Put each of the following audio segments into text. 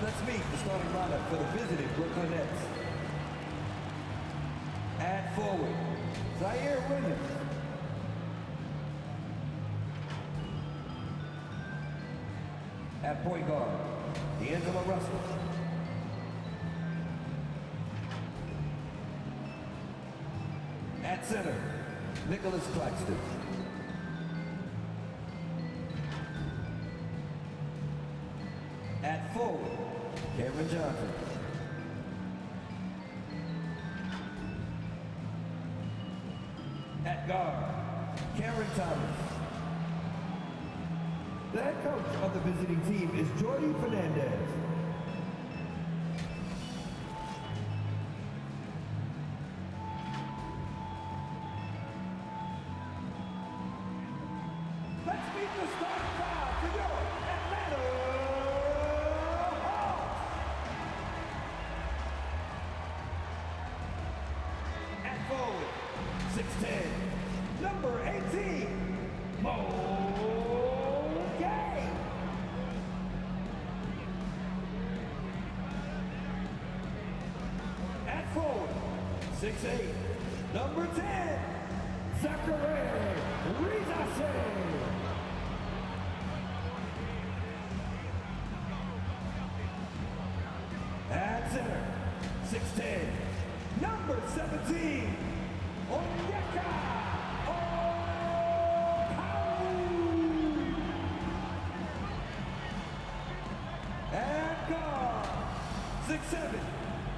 Let's meet the starting lineup for the visiting Brooklyn Nets. At forward, Zaire Williams. At point guard, D'Angelo Russell. At center, Nicholas Claxton. At forward, Cameron Johnson. At guard, Cameron Thomas. The head coach of the visiting team is Jordi Fernandez. Let's meet the starting five for your Atlanta Hawks. At forward, 6'10", number 18, Mo Gay. At forward, 6'8", number 10, Zachary Rizashe. At center, 6'10", number 17, Onyeka Okongwu. At guard, 6'7",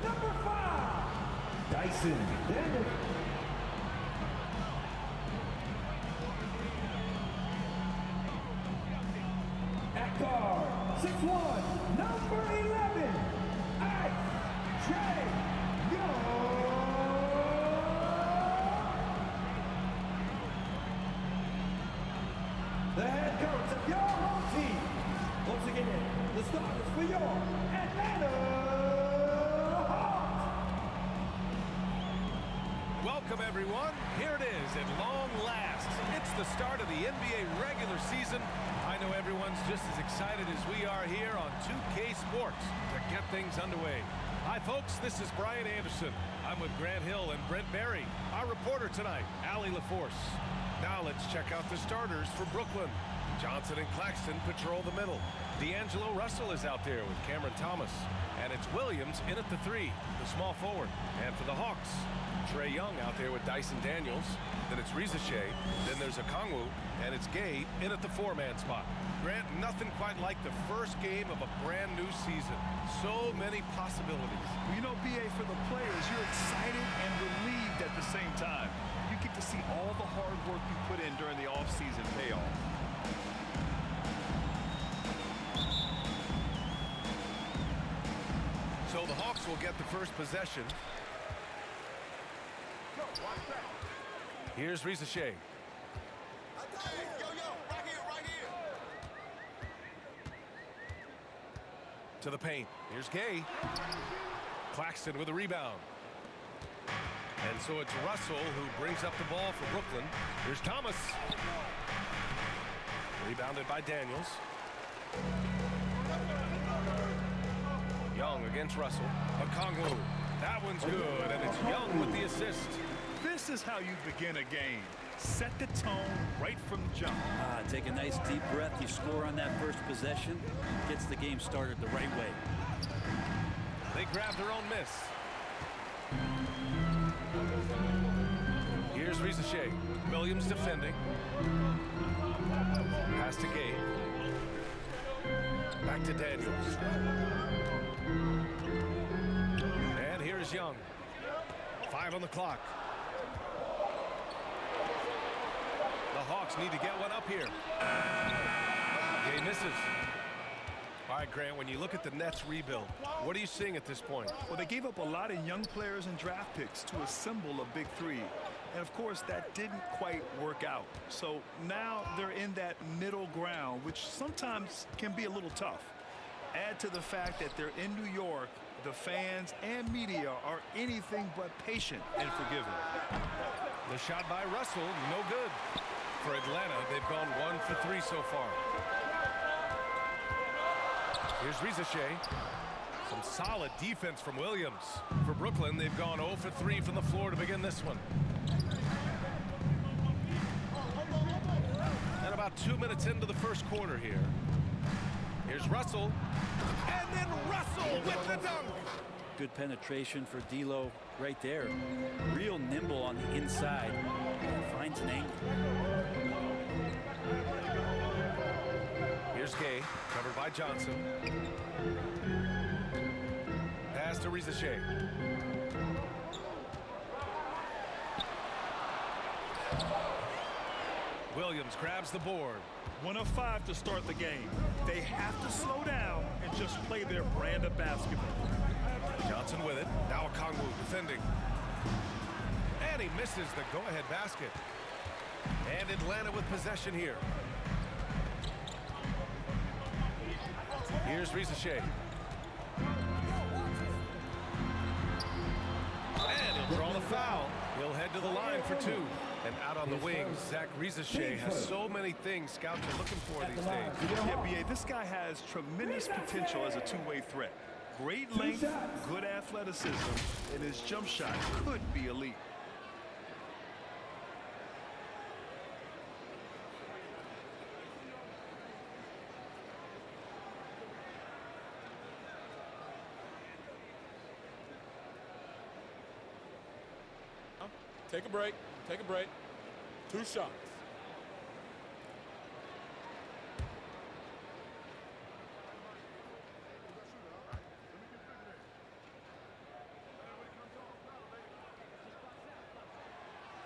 number 5, Dyson Daniels. At guard, 6'1", number 11, Ice Trae Young. The head coach of your home team. Once again, the starters for your Atlanta Hawks. Welcome, everyone. Here it is at long last. It's the start of the NBA regular season. I know everyone's just as excited as we are here on 2K Sports to get things underway. Hi, folks. This is Brian Anderson. I'm with Grant Hill and Brent Barry. Our reporter tonight, Allie LaForce. Now let's check out the starters for Brooklyn. Johnson and Claxton patrol the middle. D'Angelo Russell is out there with Cameron Thomas. And it's Williams in at the 3, the small forward. And for the Hawks, Trae Young out there with Dyson Daniels. Then it's Rizashe. Then there's Okongwu. And it's Gay in at the 4-man spot. Grant, nothing quite like the first game of a brand new season. So many possibilities. Well, you know, BA, for the players, you're excited and relieved at the same time. You get to see all the hard work you put in during the offseason pay off. So the Hawks will get the first possession. Here's Rizashe. To the paint. Here's Gay. Claxton with a rebound. And so it's Russell who brings up the ball for Brooklyn. Here's Thomas. Rebounded by Daniels. Young against Russell. Okongwu. That one's good, and it's Young with the assist. This is how you begin a game. Set the tone right from jump. Take a nice deep breath. You score on that first possession. Gets the game started the right way. They grab their own miss. Here's Rizashe. Williams defending. Pass to Gay. Back to Daniels. And here's Young. 5 on the clock. The Hawks need to get one up here. Gay misses. All right, Grant, when you look at the Nets rebuild, what are you seeing at this point? Well, they gave up a lot of young players and draft picks to assemble a big three. And, of course, that didn't quite work out. So now they're in that middle ground, which sometimes can be a little tough. Add to the fact that they're in New York, the fans and media are anything but patient and forgiving. The shot by Russell, no good. For Atlanta, they've gone 1 for 3 so far. Here's Rizachet. Some solid defense from Williams. For Brooklyn, they've gone 0 for 3 from the floor to begin this one. And about 2 minutes into the first quarter here. Here's Russell. And then Russell with the dunk. Good penetration for D'Lo right there. Real nimble on the inside. Finds an angle. Here's Gay, covered by Johnson. Pass to Rizachet. Williams grabs the board. 1 of 5 to start the game. They have to slow down and just play their brand of basketball. Johnson with it. Now Okongwu defending. And he misses the go-ahead basket. And Atlanta with possession here. Here's Rizachet. And he'll draw the foul. He'll head to the line for 2. And out on the wings, Zach Rizachet has so many things scouts are looking for these days. Yeah, B.A., this guy has tremendous potential as a two-way threat. Great length, good athleticism, and his jump shot could be elite. Take a break. Take a break. 2 shots.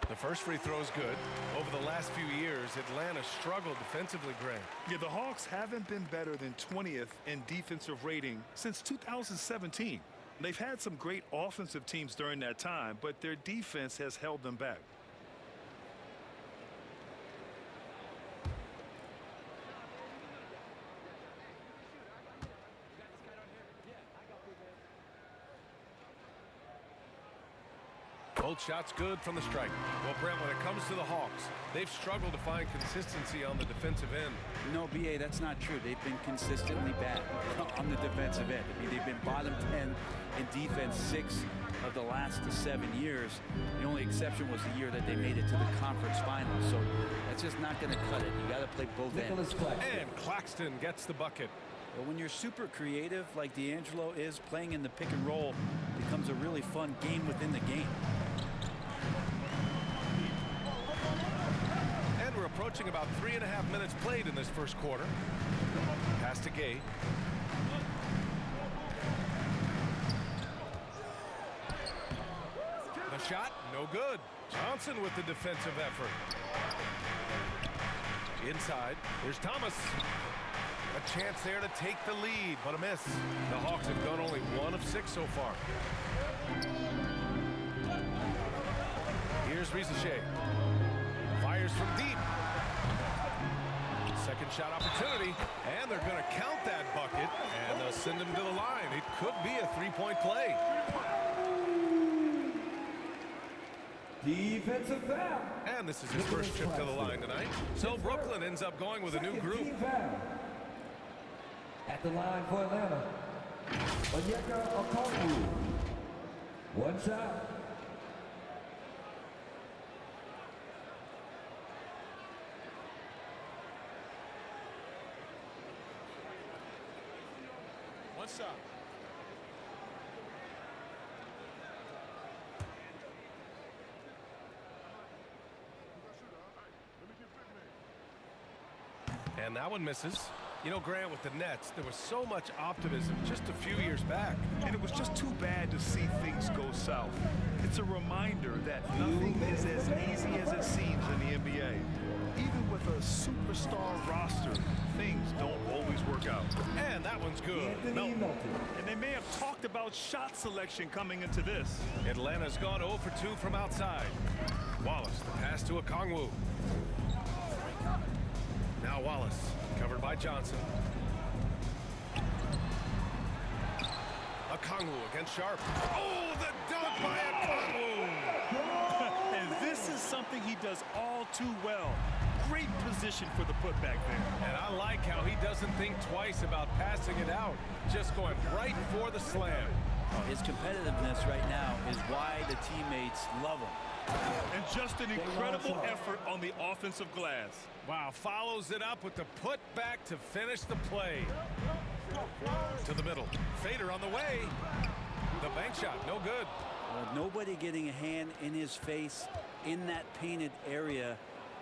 The first free throw is good. Over the last few years, Atlanta struggled defensively, Grant. Yeah, the Hawks haven't been better than 20th in defensive rating since 2017. They've had some great offensive teams during that time, but their defense has held them back. Both shots good from the stripe. Well, Brent, when it comes to the Hawks, they've struggled to find consistency on the defensive end. No, B.A., that's not true. They've been consistently bad on the defensive end. I mean, they've been bottom 10 in defense 6 of the last 7 years. The only exception was the year that they made it to the conference finals. So that's just not going to cut it. You got to play both ends. And Claxton gets the bucket. But when you're super creative like D'Angelo is, playing in the pick and roll becomes a really fun game within the game. And we're approaching about 3.5 minutes played in this first quarter. Pass to Gay. The shot, no good. Johnson with the defensive effort. Inside, here's Thomas. A chance there to take the lead, but a miss. The Hawks have gone only 1 of 6 so far. Here's Rizachet. Fires from deep. Second shot opportunity, and they're going to count that bucket, and they'll send him to the line. It could be a three-point play. Defensive foul. And this is his first trip to the line tonight. So Brooklyn ends up going with a new group. Team foul. At the line for Atlanta, Onyeka Okongwu. 1 shot. One shot. And that one misses. You know, Grant, with the Nets, there was so much optimism just a few years back. And it was just too bad to see things go south. It's a reminder that nothing is as easy as it seems in the NBA. Even with a superstar roster, things don't always work out. And that one's good. Anthony Melton. And they may have talked about shot selection coming into this. Atlanta's gone 0 for 2 from outside. Wallace, the pass to Okongwu. Now Wallace, covered by Johnson. Okongwu against Sharp. Oh, the dunk by Okongwu! And this is something he does all too well. Great position for the putback there. And I like how he doesn't think twice about passing it out. Just going right for the slam. His competitiveness right now is why the teammates love him. And just an incredible effort on the offensive glass. Wow, follows it up with the putback to finish the play. To the middle. Fader on the way. The bank shot, no good. Nobody getting a hand in his face in that painted area.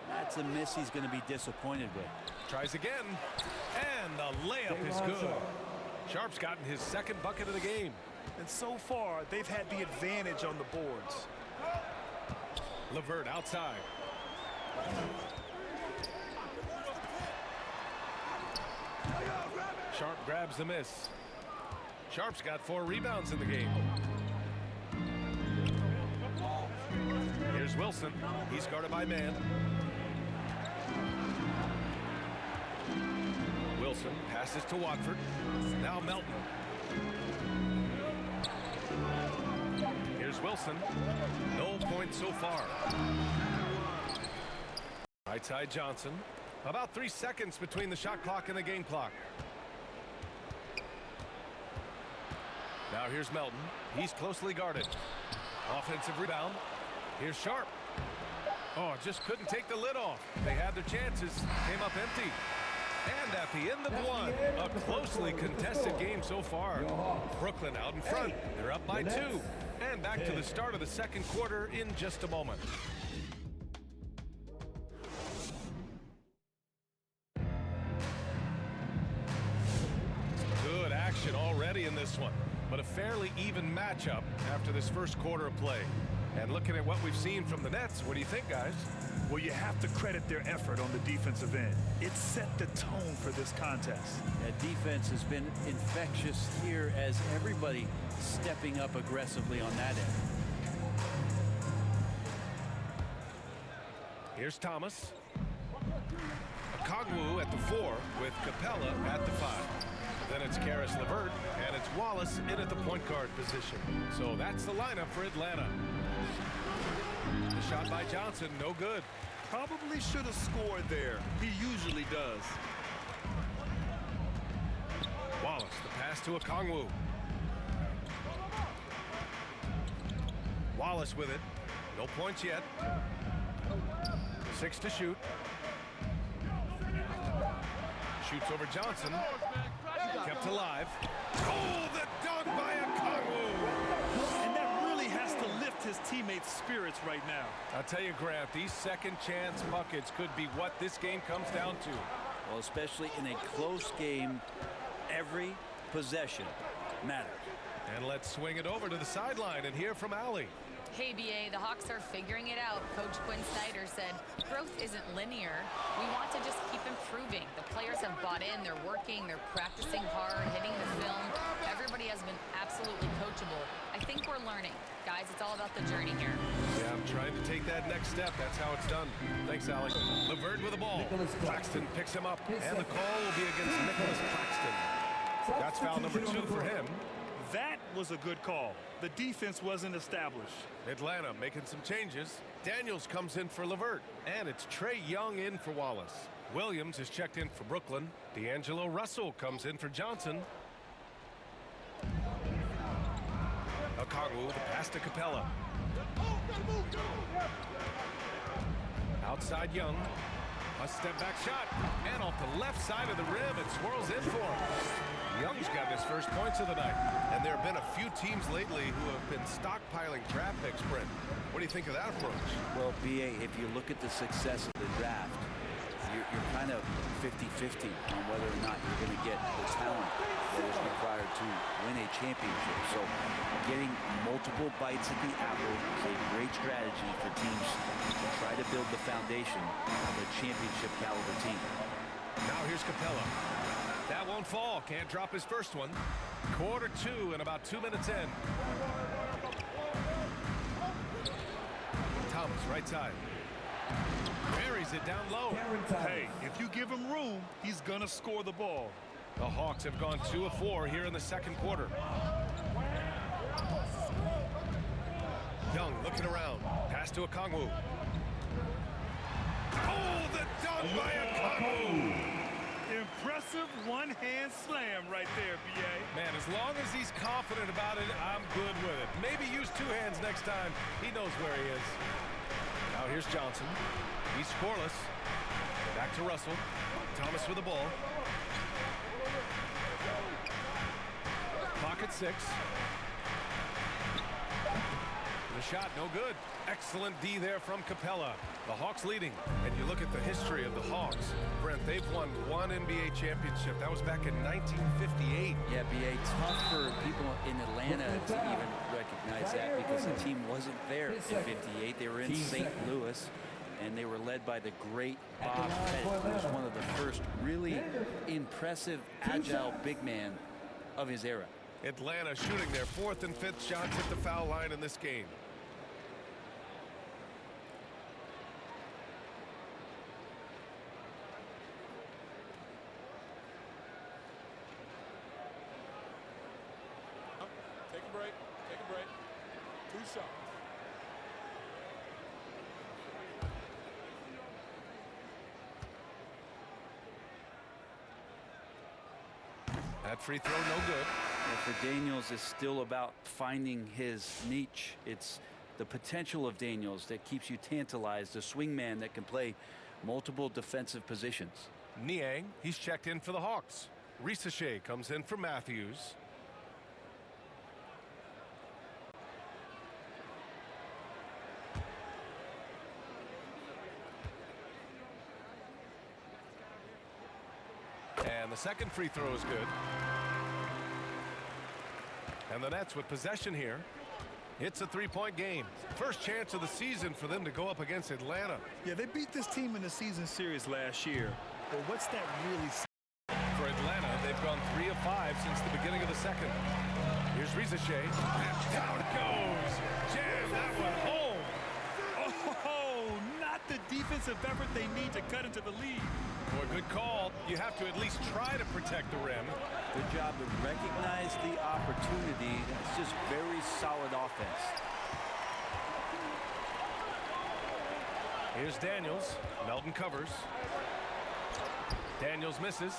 That's a miss he's going to be disappointed with. Tries again. And the layup is good. Sharp's gotten his second bucket of the game. And so far, they've had the advantage on the boards. LeVert outside. Sharp grabs the miss. Sharp's got 4 rebounds in the game. Here's Wilson. He's guarded by man. Wilson passes to Watford. Now Melton. Here's Wilson. No points so far. Right side Johnson. About 3 seconds between the shot clock and the game clock. Now here's Melton. He's closely guarded. Offensive rebound. Here's Sharp. Oh, just couldn't take the lid off. They had their chances. Came up empty. And at the end of one, a closely contested game so far. Brooklyn out in front. They're up by 2. And back to the start of the second quarter in just a moment. Good action already in this one, but a fairly even matchup after this first quarter of play. And looking at what we've seen from the Nets, what do you think, guys? Well, you have to credit their effort on the defensive end. It set the tone for this contest. That defense has been infectious here as everybody stepping up aggressively on that end. Here's Thomas. Okongwu at the 4 with Capella at the 5. Then it's Caris LeVert, and it's Wallace in at the point guard position. So that's the lineup for Atlanta. The shot by Johnson, no good. Probably should have scored there. He usually does. Wallace, the pass to Okongwu. Wallace with it. No points yet. 6 to shoot. Shoots over Johnson. Kept alive. Oh, the dunk by Okongwu. And that really has to lift his teammates' spirits right now. I'll tell you, Grant, these second chance buckets could be what this game comes down to. Well, especially in a close game, every possession matters. And let's swing it over to the sideline and hear from Allie. Hey, BA, the Hawks are figuring it out. Coach Quinn Snyder said, growth isn't linear. We want to just keep improving. The players have bought in. They're working. They're practicing hard, hitting the film. Everybody has been absolutely coachable. I think we're learning. Guys, it's all about the journey here. Yeah, I'm trying to take that next step. That's how it's done. Thanks, Allie. LeVert with the ball. Claxton picks him up. And the call will be against Nicholas Claxton. That's foul number 2 for him. That was a good call. The defense wasn't established. Atlanta making some changes. Daniels comes in for LeVert. And it's Trae Young in for Wallace. Williams is checked in for Brooklyn. D'Angelo Russell comes in for Johnson. Okongwu, the pass to Capella. Outside Young. A step back shot. And off the left side of the rim, it swirls in for him. Young's got his first points of the night. And there have been a few teams lately who have been stockpiling draft picks, Brent. What do you think of that approach? Well, BA, if you look at the success of the draft, you're kind of 50-50 on whether or not you're going to get the talent that is required to win a championship. So getting multiple bites at the apple is a great strategy for teams to try to build the foundation of a championship caliber team. Now here's Capella. That won't fall. Can't drop his first one. Quarter 2 and about 2 minutes in. Thomas, right side. Buries it down low. Hey, if you give him room, he's going to score the ball. The Hawks have gone 2 of 4 here in the second quarter. Young looking around. Pass to Okongwu. Oh, the dunk on by Okongwu. Impressive one-hand slam right there, B.A. Man, as long as he's confident about it, I'm good with it. Maybe use two hands next time. He knows where he is. Now here's Johnson. He's scoreless. Back to Russell. Thomas with the ball. Pocket 6. The shot, no good. Excellent D there from Capella. The Hawks leading. And you look at the history of the Hawks. Brent, they've won one NBA championship. That was back in 1958. Yeah, B.A., tough for people in Atlanta to even recognize that because the team wasn't there in 58. They were in St. Louis, and they were led by the great Bob Pettit, who was one of the first really impressive, agile big man of his era. Atlanta shooting their 4th and 5th shots at the foul line in this game. Take a break. Take a break. 2 shots. That free throw, no good. Yeah, for Daniels, it's still about finding his niche. It's the potential of Daniels that keeps you tantalized, a swingman that can play multiple defensive positions. Niang, he's checked in for the Hawks. Risacher comes in for Matthews. And the second free throw is good. And the Nets with possession here. It's a 3-point game. First chance of the season for them to go up against Atlanta. Yeah, they beat this team in the season series last year. But what's that really? For Atlanta, they've gone 3 of 5 since the beginning of the second. Here's Risacher. And down it goes. Jam that one home. Oh, not the defensive effort they need to cut into the lead. Boy, good call. You have to at least try to protect the rim. Good job to recognize the opportunity. That's just very solid offense. Here's Daniels. Melton covers. Daniels misses.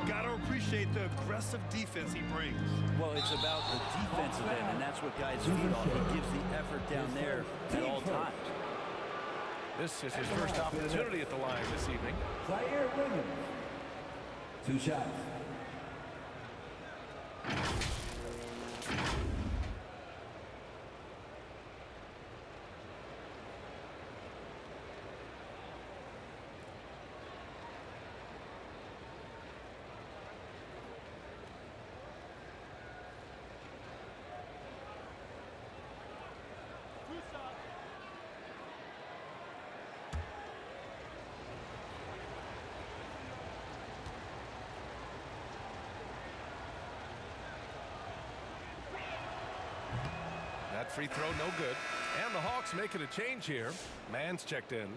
Gotta appreciate the aggressive defense he brings. Well, it's about the defensive end, and that's what guys feed off. He gives the effort down there at all times. This is his first opportunity at the line this evening. Zaire Williams. 2 shots. That free throw, no good. And the Hawks making a change here. Mann's checked in.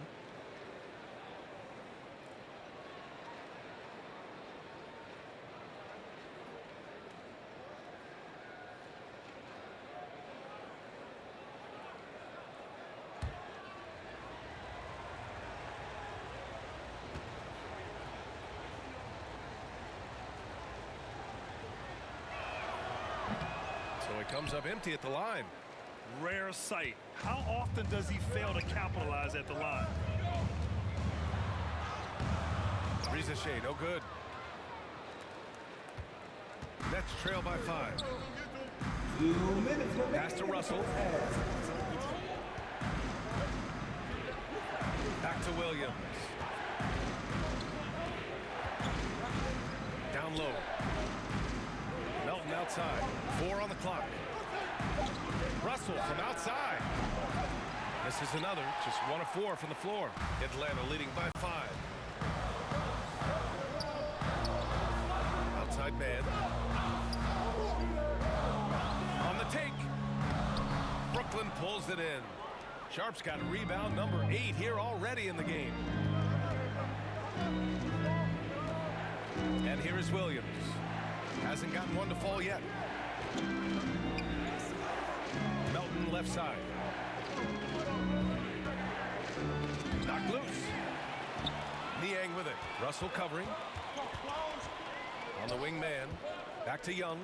So he comes up empty at the line. Rare sight. How often does he fail to capitalize at the line? Risacher, no good. Nets trail by 5. 2 minutes remaining. Pass to Russell. Back to Williams. Down low. Melton outside. 4 on the clock. Russell from outside. This is another. Just 1 of 4 from the floor. Atlanta leading by 5. Outside man. On the take. Brooklyn pulls it in. Sharp's got rebound number 8 here already in the game. And here is Williams. Hasn't gotten one to fall yet. Melton left side. Knocked loose. Niang with it. Russell covering. On the wing man. Back to Young.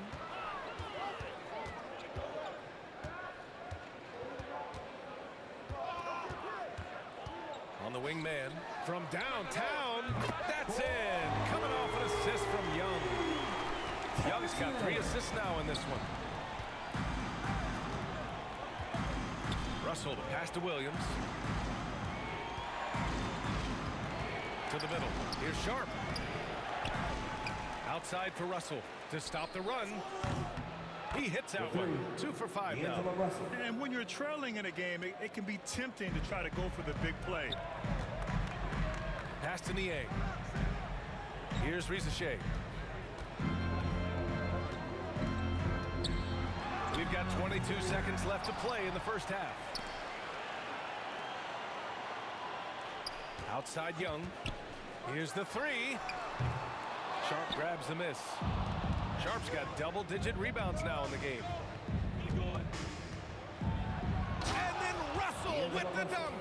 On the wing man. From downtown. That's in. Coming off an assist from Young. Young's got 3 assists now in this one. Russell to pass to Williams. To the middle. Here's Sharp. Outside for Russell to stop the run. He hits out one. 2 for 5 now. D'Angelo Russell. And when you're trailing in a game, it can be tempting to try to go for the big play. Pass to Niang. Here's Rizachet. We've got 22 seconds left to play in the first half. Outside Young. Here's the 3. Sharp grabs the miss. Sharp's got double-digit rebounds now in the game. And then Russell with the dunk.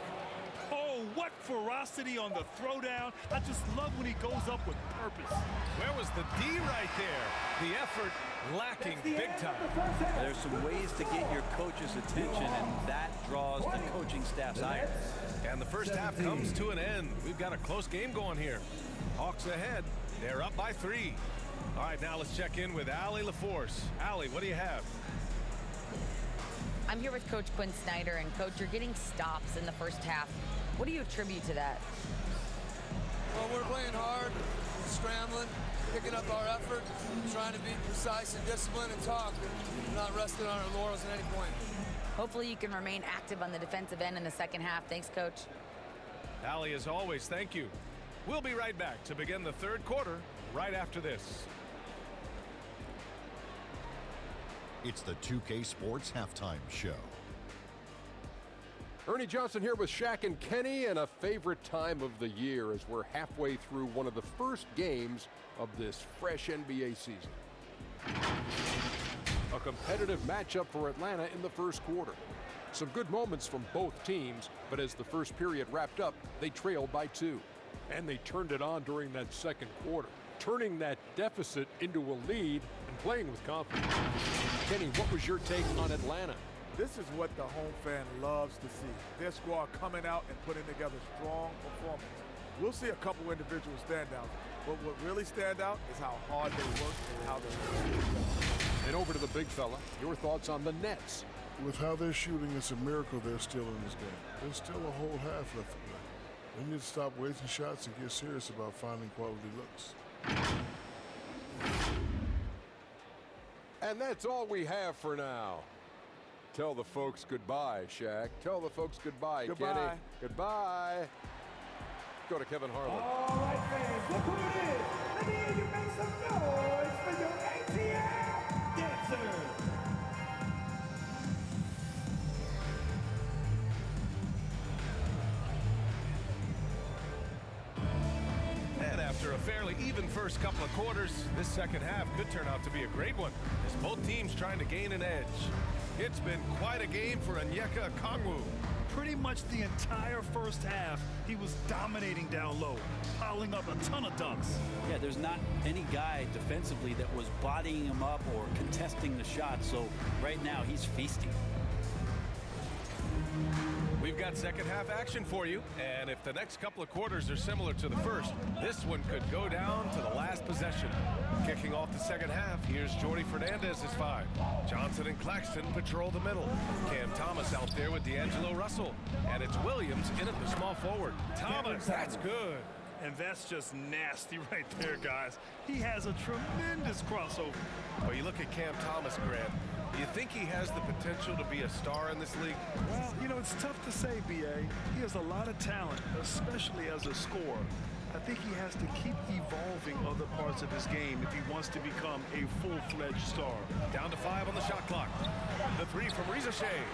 Oh, what ferocity on the throwdown. I just love when he goes up with purpose. Where was the D right there? The effort lacking big time. There's some ways to get your coach's attention, and that draws the coaching staff's ire. And the first half comes to an end. We've got a close game going here. Hawks ahead. They're up by 3. All right, now let's check in with Allie LaForce. Allie, what do you have? I'm here with Coach Quinn Snyder, and Coach, you're getting stops in the first half. What do you attribute to that? Well, we're playing hard, scrambling, picking up our effort, trying to be precise and disciplined and talk, and not resting on our laurels at any point. Hopefully you can remain active on the defensive end in the second half. Thanks, Coach. Allie, as always, thank you. We'll be right back to begin the third quarter right after this. It's the 2K Sports Halftime Show. Ernie Johnson here with Shaq and Kenny, and a favorite time of the year as we're halfway through one of the first games of this fresh NBA season. A competitive matchup for Atlanta in the first quarter. Some good moments from both teams, but as the first period wrapped up, they trailed by 2. And they turned it on during that second quarter, turning that deficit into a lead and playing with confidence. Kenny, what was your take on Atlanta? This is what the home fan loves to see. Their squad coming out and putting together strong performance. We'll see a couple individual standouts, but what really stand out is how hard they work and how they And over to the big fella, your thoughts on the Nets. With how they're shooting, it's a miracle they're still in this game. There's still a whole half left to play. They need to stop wasting shots and get serious about finding quality looks. And that's all we have for now. Tell the folks goodbye, Shaq. Tell the folks goodbye, Goodbye. Kenny. Goodbye. Go to Kevin Harlan. All right, fans, look who it is. Let me hear you make some noise for your ATL dancer. And after a fairly even first couple of quarters, this second half could turn out to be a great one, as both teams trying to gain an edge. It's been quite a game for Onyeka Okongwu. Pretty much the entire first half, he was dominating down low, piling up a ton of dunks. Yeah, there's not any guy defensively that was bodying him up or contesting the shot, so right now he's feasting. We've got second half action for you, and if the next couple of quarters are similar to the first, this one could go down to the last possession. Kicking off the second half, here's Jordy Fernandez's 5. Johnson and Claxton patrol the middle. Cam Thomas out there with D'Angelo Russell, and it's Williams in at the small forward. Thomas, that's good. And that's just nasty right there, guys. He has a tremendous crossover. Well, you look at Cam Thomas, Grant. Do you think he has the potential to be a star in this league? Well, you know, it's tough to say, B.A. He has a lot of talent, especially as a scorer. I think he has to keep evolving other parts of his game if he wants to become a full-fledged star. Down to 5 on the shot clock. The 3 from Rizachet.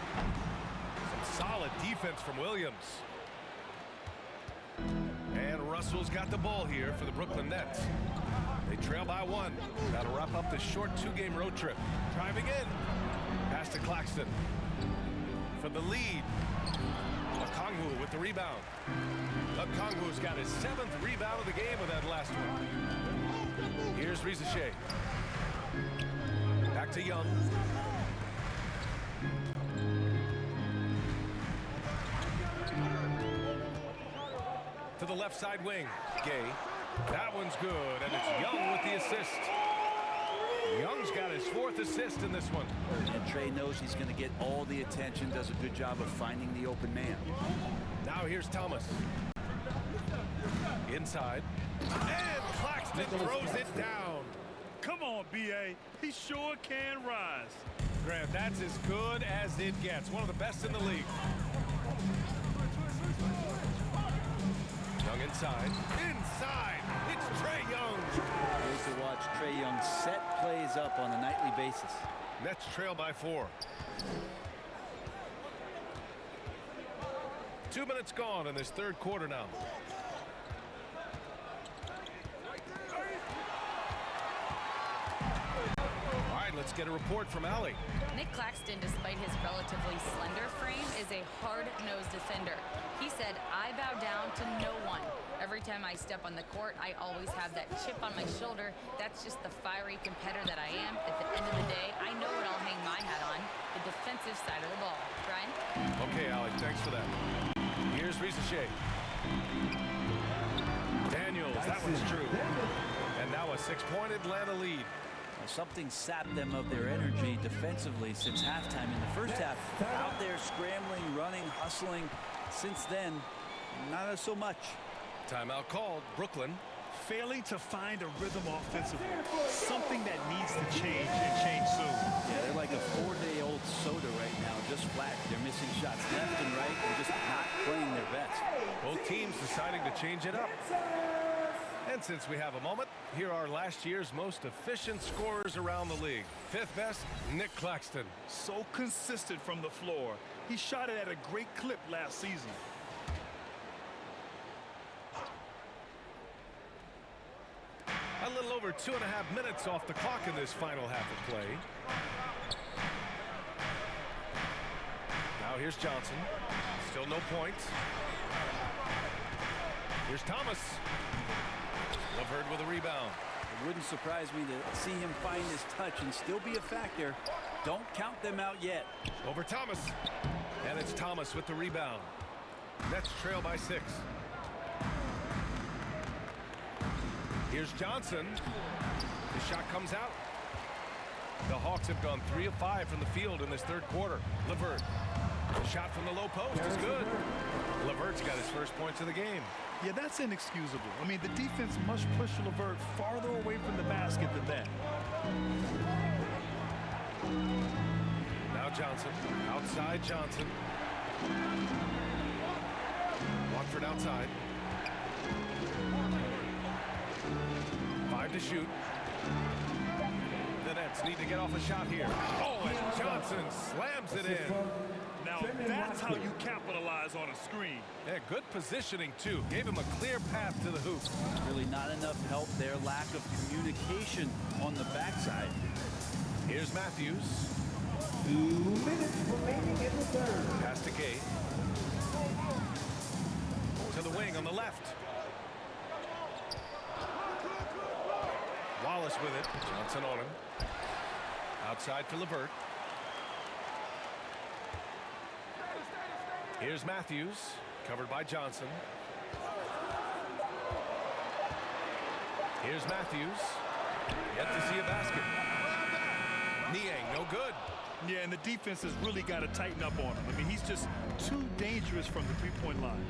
Some solid defense from Williams. And Russell's got the ball here for the Brooklyn Nets. They trail by 1. That'll wrap up this short 2-game road trip. Driving in. Pass to Claxton. for the lead. Okongwu with the rebound. Okongwu's got his 7th rebound of the game with that last one. Here's Risacher. Back to Young. To the left side wing. Gay. That one's good, and it's Young with the assist. Young's got his 4th assist in this one. And Trey knows he's going to get all the attention, does a good job of finding the open man. Now here's Thomas. Inside. And Claxton throws it down. Come on, B.A. He sure can rise. Grant, that's as good as it gets. One of the best in the league. Young inside. Inside. It's Trey Young. Ways to watch Trey Young set plays up on a nightly basis. Nets trail by 4. 2 minutes gone in this 3rd quarter now. All right, let's get a report from Allie. Nick Claxton, despite his relatively slender frame, is a hard-nosed defender. He said, "I bow down to no one. Every time I step on the court, I always have that chip on my shoulder. That's just the fiery competitor that I am. At the end of the day, I know what I'll hang my hat on, the defensive side of the ball." Brian? Okay, Allie, thanks for that. Here's Risacher. Daniels, that one's true. And now a 6-point Atlanta lead. Something sapped them of their energy defensively since halftime. In the first half, out there scrambling, running, hustling. Since then, not so much. Timeout called. Brooklyn. Failing to find a rhythm offensively. Something that needs to change and change soon. Yeah, they're like a 4-day-old soda right now, just flat. They're missing shots left and right and just not playing their best. Both teams deciding to change it up. And since we have a moment, here are last year's most efficient scorers around the league. 5th best, Nick Claxton. So consistent from the floor. He shot it at a great clip last season. A little over 2.5 minutes off the clock in this final half of play. Now here's Johnson. Still no points. Here's Thomas. LeVert with a rebound. It wouldn't surprise me to see him find his touch and still be a factor. Don't count them out yet. Over Thomas. And it's Thomas with the rebound. Nets trail by 6. Here's Johnson. The shot comes out. The Hawks have gone 3 of 5 from the field in this 3rd quarter. LeVert. The shot from the low post is good. LeVert's got his first points of the game. Yeah, that's inexcusable. I mean, the defense must push LeVert farther away from the basket than that. Now Johnson. Outside Johnson. Watford outside. 5 to shoot. The Nets need to get off a shot here. Oh, and Johnson slams it in. Now that's how you capitalize on a screen. Yeah, good positioning, too. Gave him a clear path to the hoop. Really not enough help. Their lack of communication on the backside. Here's Matthews. 2 minutes remaining in the 3rd. Pass to Gay. To the wing on the left. Wallace with it. Johnson on him. Outside for LeVert. Here's Matthews. Covered by Johnson. Here's Matthews. Yet to see a basket. Niang, no good. Yeah, and the defense has really got to tighten up on him. I mean, he's just too dangerous from the three-point line.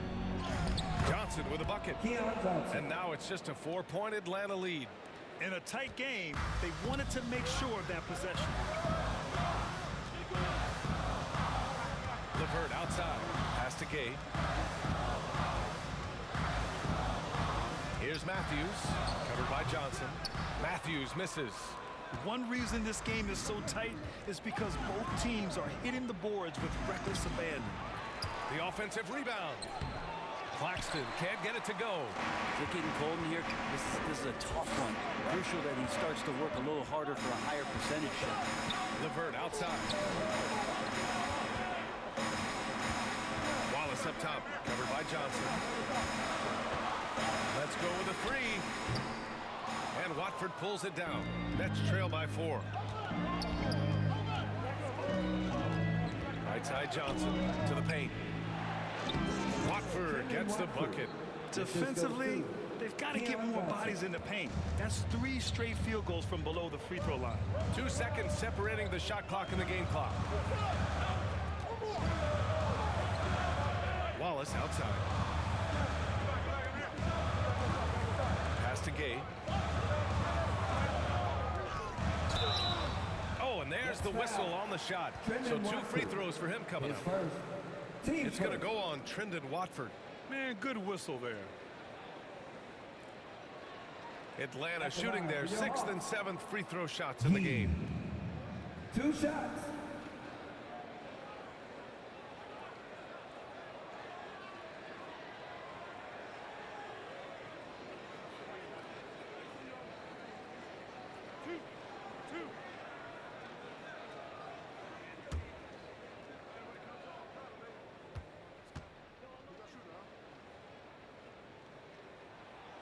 Johnson with a bucket. And now it's just a 4-point Atlanta lead. In a tight game, they wanted to make sure of that possession. LeVert outside. Pass to Gay. Here's Matthews. Covered by Johnson. Matthews misses. One reason this game is so tight is because both teams are hitting the boards with reckless abandon. The offensive rebound. Claxton can't get it to go. Kicking Colton here. This is a tough one. Crucial that he starts to work a little harder for a higher percentage shot. LeVert outside. Wallace up top, covered by Johnson. Let's go with a three. And Watford pulls it down. Nets trail by 4. Right side Johnson to the paint. Watford gets the bucket. Defensively, they've got to get more bodies in the paint. That's 3 straight field goals from below the free throw line. 2 seconds separating the shot clock and the game clock. Wallace outside. Pass to Gay. Oh, and there's the whistle on the shot. So 2 free throws for him coming up. It's going to go on Trendon Watford. Man, good whistle there. Atlanta shooting their 6th and 7th free throw shots in the game. 2 shots.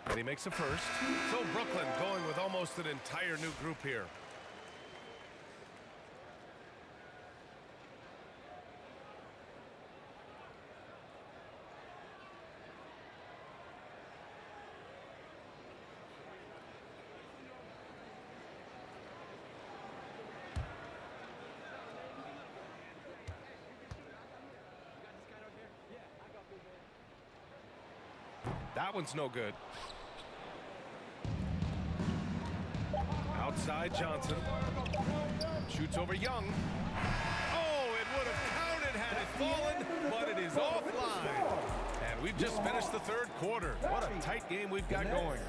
And he makes a first. So Brooklyn going with almost an entire new group here. That one's no good. Outside Johnson. Shoots over Young. Oh, it would have counted had it fallen, but it is offline. And we've just finished the 3rd quarter. What a tight game we've got going.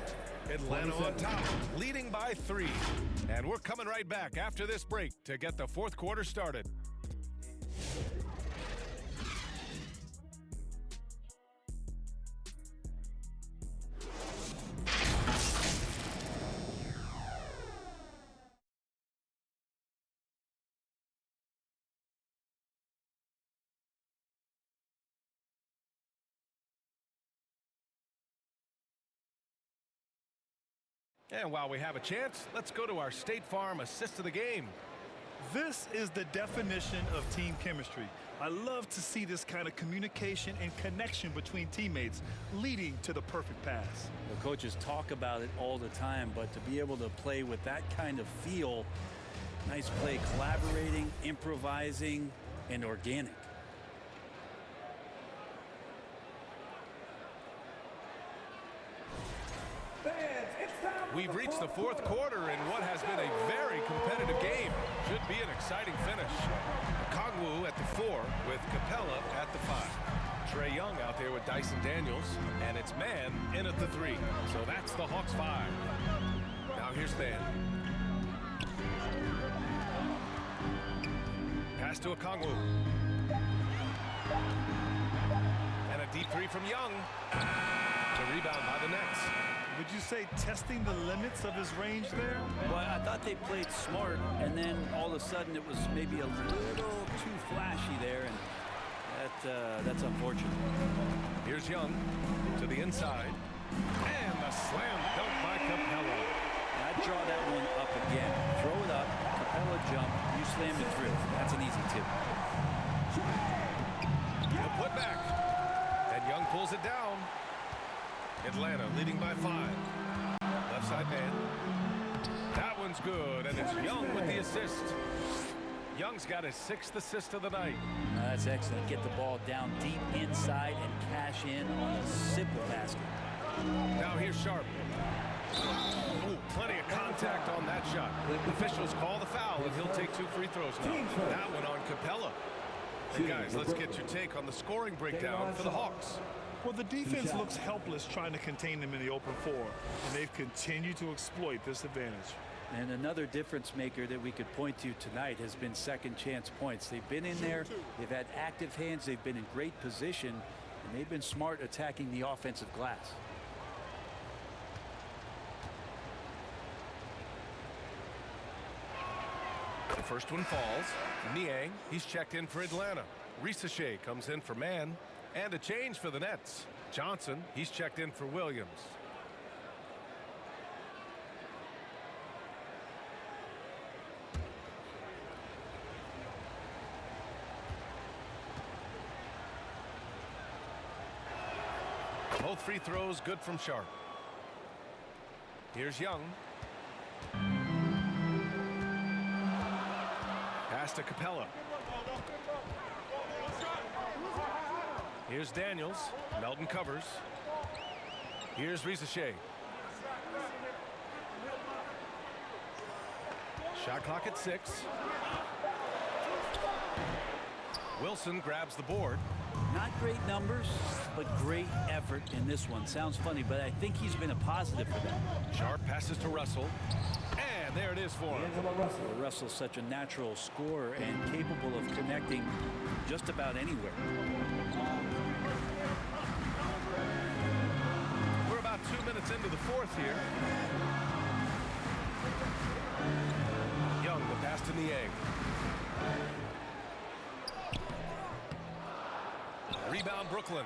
Atlanta on top, leading by 3. And we're coming right back after this break to get the 4th quarter started. And while we have a chance, let's go to our State Farm assist of the game. This is the definition of team chemistry. I love to see this kind of communication and connection between teammates leading to the perfect pass. The coaches talk about it all the time, but to be able to play with that kind of feel, nice play, collaborating, improvising, and organic. We've reached the 4th quarter in what has been a very competitive game. Should be an exciting finish. Kongwu at the 4 with Capella at the 5. Trae Young out there with Dyson Daniels, and it's Man in at the 3. So that's the Hawks 5. Now here's Van. Pass to Kongwu. And a deep 3 from Young. The rebound by the Nets. Would you say testing the limits of his range there? Well, I thought they played smart, and then all of a sudden it was maybe a little too flashy there, and that's unfortunate. Here's Young to the inside, and the slam dunk by Capella. I'd draw that one up again. Throw it up, Capella jump, you slam it through. That's an easy 2. The putback, and Young pulls it down. Atlanta leading by 5. Left side man. That one's good, and it's Young with the assist. Young's got his 6th assist of the night. That's excellent. Get the ball down deep inside and cash in on a simple basket. Now here's Sharp. Ooh, plenty of contact on that shot. The officials call the foul, and he'll take 2 free throws now. That one on Capella. And guys, let's get your take on the scoring breakdown for the Hawks. Well, the defense looks helpless trying to contain them in the open 4, and they've continued to exploit this advantage. And another difference maker that we could point to tonight has been second chance points. They've been in there, they've had active hands, they've been in great position, and they've been smart attacking the offensive glass. The first one falls. Niang, he's checked in for Atlanta. Risacher comes in for man, and a change for the Nets. Johnson, he's checked in for Williams. Both free throws good from Sharp. Here's Young. Pass to Capella. Here's Daniels. Melton covers. Here's Risacher. Shot clock at 6. Wilson grabs the board. Not great numbers, but great effort in this one. Sounds funny, but I think he's been a positive for them. Sharp passes to Russell. And there it is for him. Russell's such a natural scorer and capable of connecting just about anywhere. We're about 2 minutes into the fourth here. Young, the pass to Niang. Rebound Brooklyn.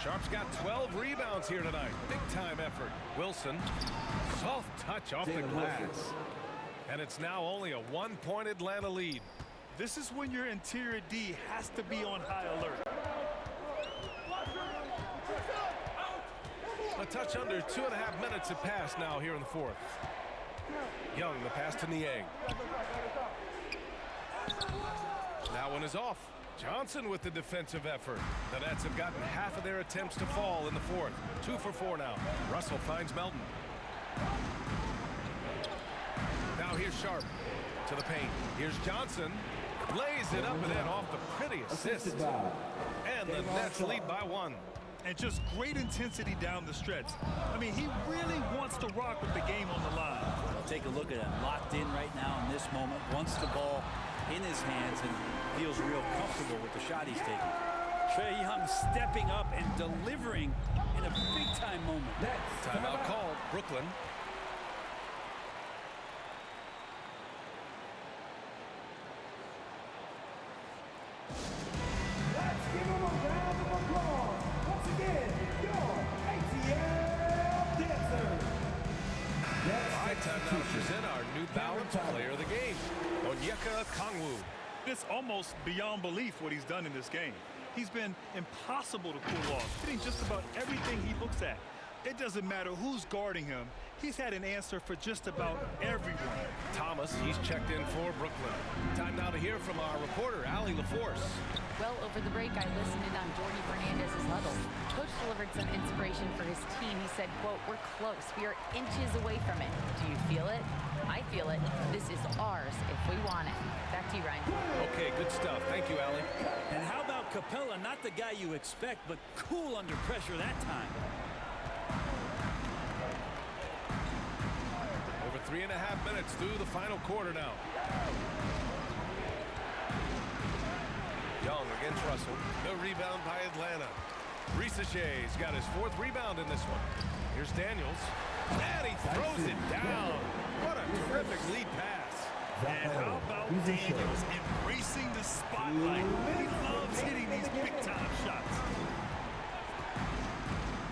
Sharp's got 12 rebounds here tonight. Big time effort. Wilson. Soft touch off the glass. And it's now only a 1-point Atlanta lead. This is when your interior D has to be on high alert. A touch under 2.5 minutes have passed now here in the fourth. Young, the pass to Niang. That one is off. Johnson with the defensive effort. The Nets have gotten half of their attempts to fall in the fourth. 2 for 4 now. Russell finds Melton. Now here's Sharp to the paint. Here's Johnson. Lays it up and in off the pretty assist. And the Nets lead by 1. And just great intensity down the stretch. I mean, he really wants to rock with the game on the line. Take a look at him, locked in right now in this moment. Wants the ball in his hands and feels real comfortable with the shot he's taking. Trae Young stepping up and delivering in a big-time moment. Timeout called. Brooklyn. Let's give him a round of applause. Once again, your ATL Dancer. High time now to present our New Balance player of the game, Onyeka Okongwu. It's almost beyond belief what he's done in this game. He's been impossible to cool off, hitting just about everything he looks at. It doesn't matter who's guarding him. He's had an answer for just about everyone. Thomas, he's checked in for Brooklyn. Time now to hear from our reporter, Allie LaForce. Well, over the break, I listened in on Jordy Fernandez's huddle. Coach delivered some inspiration for his team. He said, quote, "We're close. We are inches away from it. Do you feel it? I feel it. This is ours if we want it." Back to you, Ryan. Okay, good stuff. Thank you, Allie. And how about Capella? Not the guy you expect, but cool under pressure that time. Over 3.5 minutes through the final quarter now. Young against Russell. The rebound by Atlanta. Risacher's got his 4th rebound in this one. Here's Daniels. And he throws it down. What a terrific lead pass. And how about Daniels embracing the spotlight? He loves hitting these big-time shots.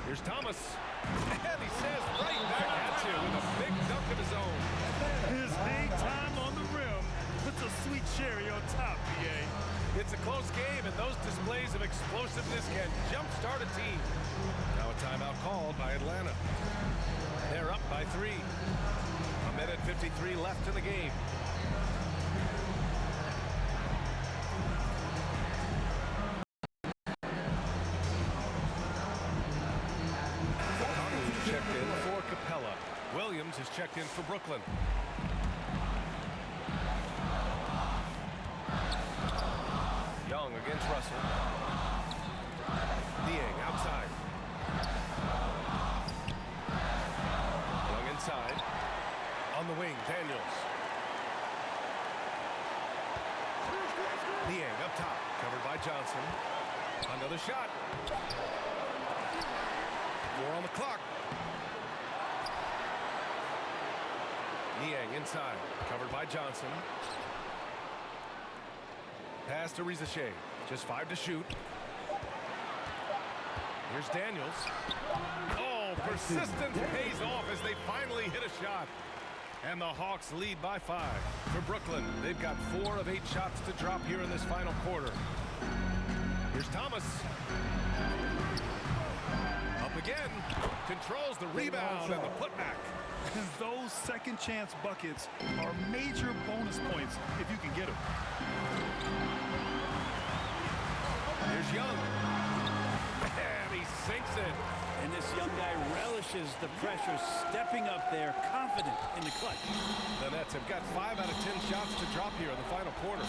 Here's Thomas. And he says right back at you with a big dunk of his own. His big time on the rim puts a sweet cherry on top, BA. It's a close game, and those displays of explosiveness can jumpstart a team. Now a timeout called by Atlanta. They're up by 3. 1:53 left in the game. Okongwu checked in for Capella. Williams is checked in for Brooklyn. Young against Russell. Niang outside. Young inside. On the wing, Daniels. Niang up top, covered by Johnson. Another shot. 4 on the clock. Niang inside, covered by Johnson. Pass to Risacher. Just 5 to shoot. Here's Daniels. Oh, persistence pays off as they finally hit a shot. And the Hawks lead by 5. For Brooklyn, they've got 4 of 8 shots to drop here in this final quarter. Here's Thomas. Up again. Controls the rebound and the putback. And those second chance buckets are major bonus points if you can get them. Here's Young. And he sinks it. And this young guy relishes the pressure, stepping up there, confident in the clutch. The Nets have got 5 out of 10 shots to drop here in the final quarter.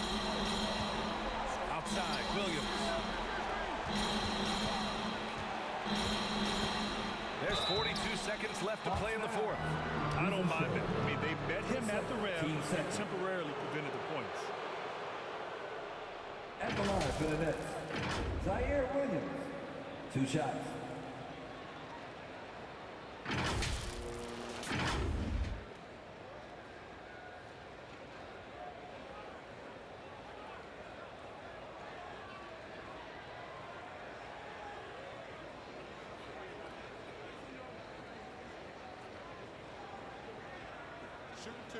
Outside, Williams. There's 42 seconds left to play in the fourth. I don't mind that. I mean, they met him at the rim and temporarily prevented the points. At the line for the Nets, Zaire Williams. 2 shots. Shooting 2.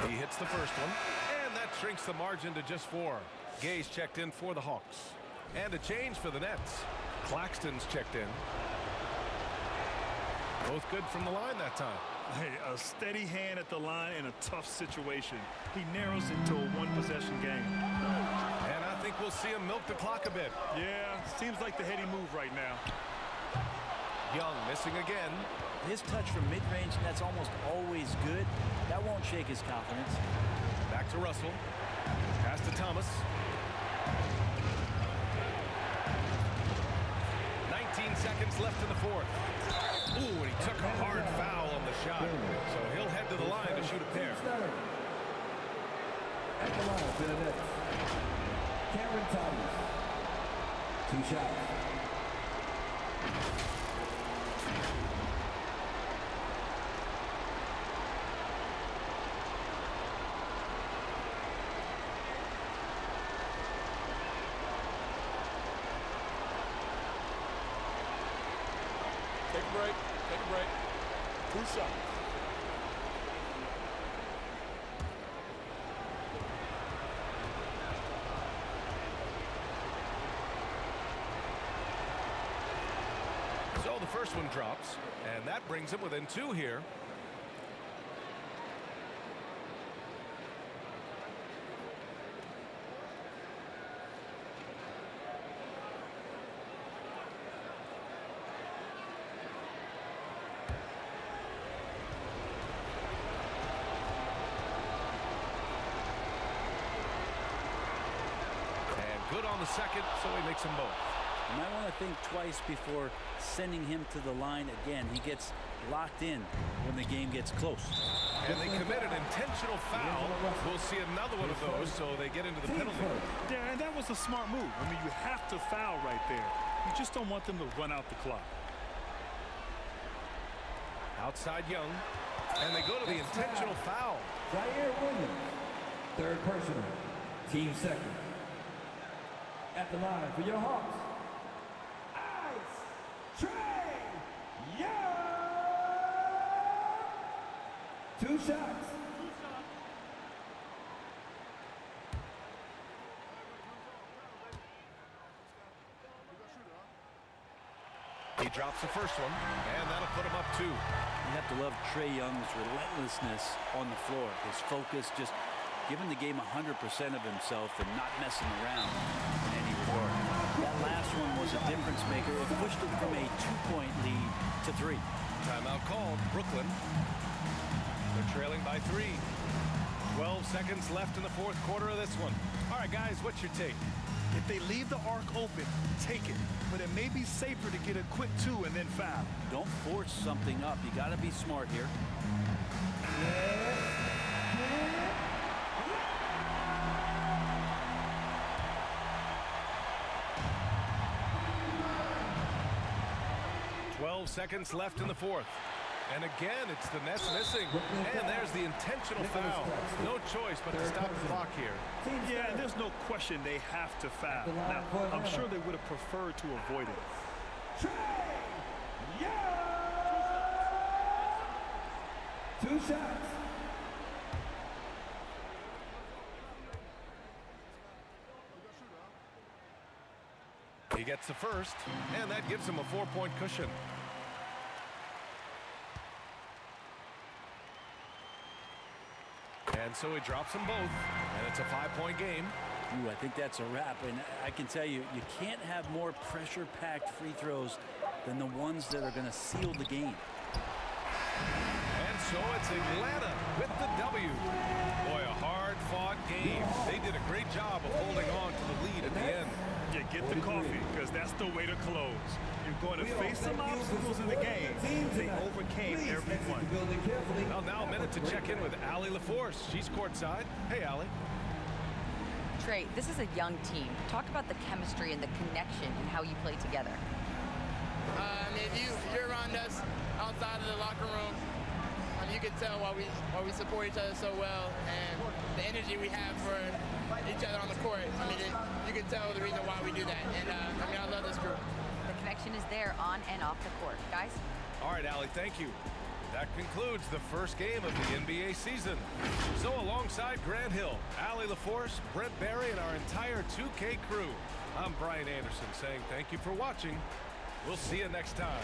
He hits the first one, and that shrinks the margin to just 4. Gay's checked in for the Hawks. And a change for the Nets. Claxton's checked in. Both good from the line that time. Hey, a steady hand at the line in a tough situation. He narrows it to a 1-possession game. And I think we'll see him milk the clock a bit. Yeah, seems like the heady move right now. Young missing again. His touch from mid-range, that's almost always good. That won't shake his confidence. Back to Russell. Pass to Thomas. 19 seconds left in the fourth. Ooh, and he took a hard foul on the shot. So he'll head to the line to shoot a pair. At the line for the Nets, Cameron Thomas. 2 shots. Take a break. Take a break. 2 shots. So the first one drops, and that brings him within 2 here. Good on the second, so he makes them both. You might want to think twice before sending him to the line again. He gets locked in when the game gets close. And they commit an intentional foul. We'll see another one of those, so they get into the penalty. Yeah, and that was a smart move. I mean, you have to foul right there. You just don't want them to run out the clock. Outside Young, and they go to the intentional foul. Zaire Williams. 3rd personal. Team second. At the line for your Hawks, Ice Trae Young. 2 shots. He drops the first one, and that'll put him up 2. You have to love Trae Young's relentlessness on the floor. His focus, just giving the game 100% of himself and not messing around in any regard. That last one was a difference maker. It pushed it from a 2-point lead to 3. Timeout called. Brooklyn. They're trailing by 3. 12 seconds left in the fourth quarter of this one. All right, guys, what's your take? If they leave the arc open, take it. But it may be safer to get a quick 2 and then foul. Don't force something up. You got to be smart here. 12 seconds left in the fourth. And again, it's the Nets missing. And there's the intentional foul. No choice but to stop the clock here. Yeah, and there's no question they have to foul. Now, I'm sure they would have preferred to avoid it. Trae Young. 2 shots. He gets the first, and that gives him a 4-point cushion. And so he drops them both, and it's a 5-point game. Ooh, I think that's a wrap, and I can tell you, you can't have more pressure-packed free throws than the ones that are going to seal the game. And so it's Atlanta with the W. Boy, a hard-fought game. They did a great job of holding on to the lead at the end. Yeah, get the coffee, because that's the way to close. You're going to face some obstacles in the game. They overcame every one. Well, now a minute to check in with Allie LaForce. She's courtside. Hey, Allie. Trey, this is a young team. Talk about the chemistry and the connection and how you play together. If you're around us outside of the locker room, you can tell why we support each other so well, and the energy we have for each other on the court. You can tell the reason why we do that, and I love this group. The connection is there on and off the court. Guys? All right, Allie, thank you. That concludes the first game of the NBA season. So alongside Grant Hill, Allie LaForce, Brent Barry, and our entire 2K crew, I'm Brian Anderson saying thank you for watching. We'll see you next time.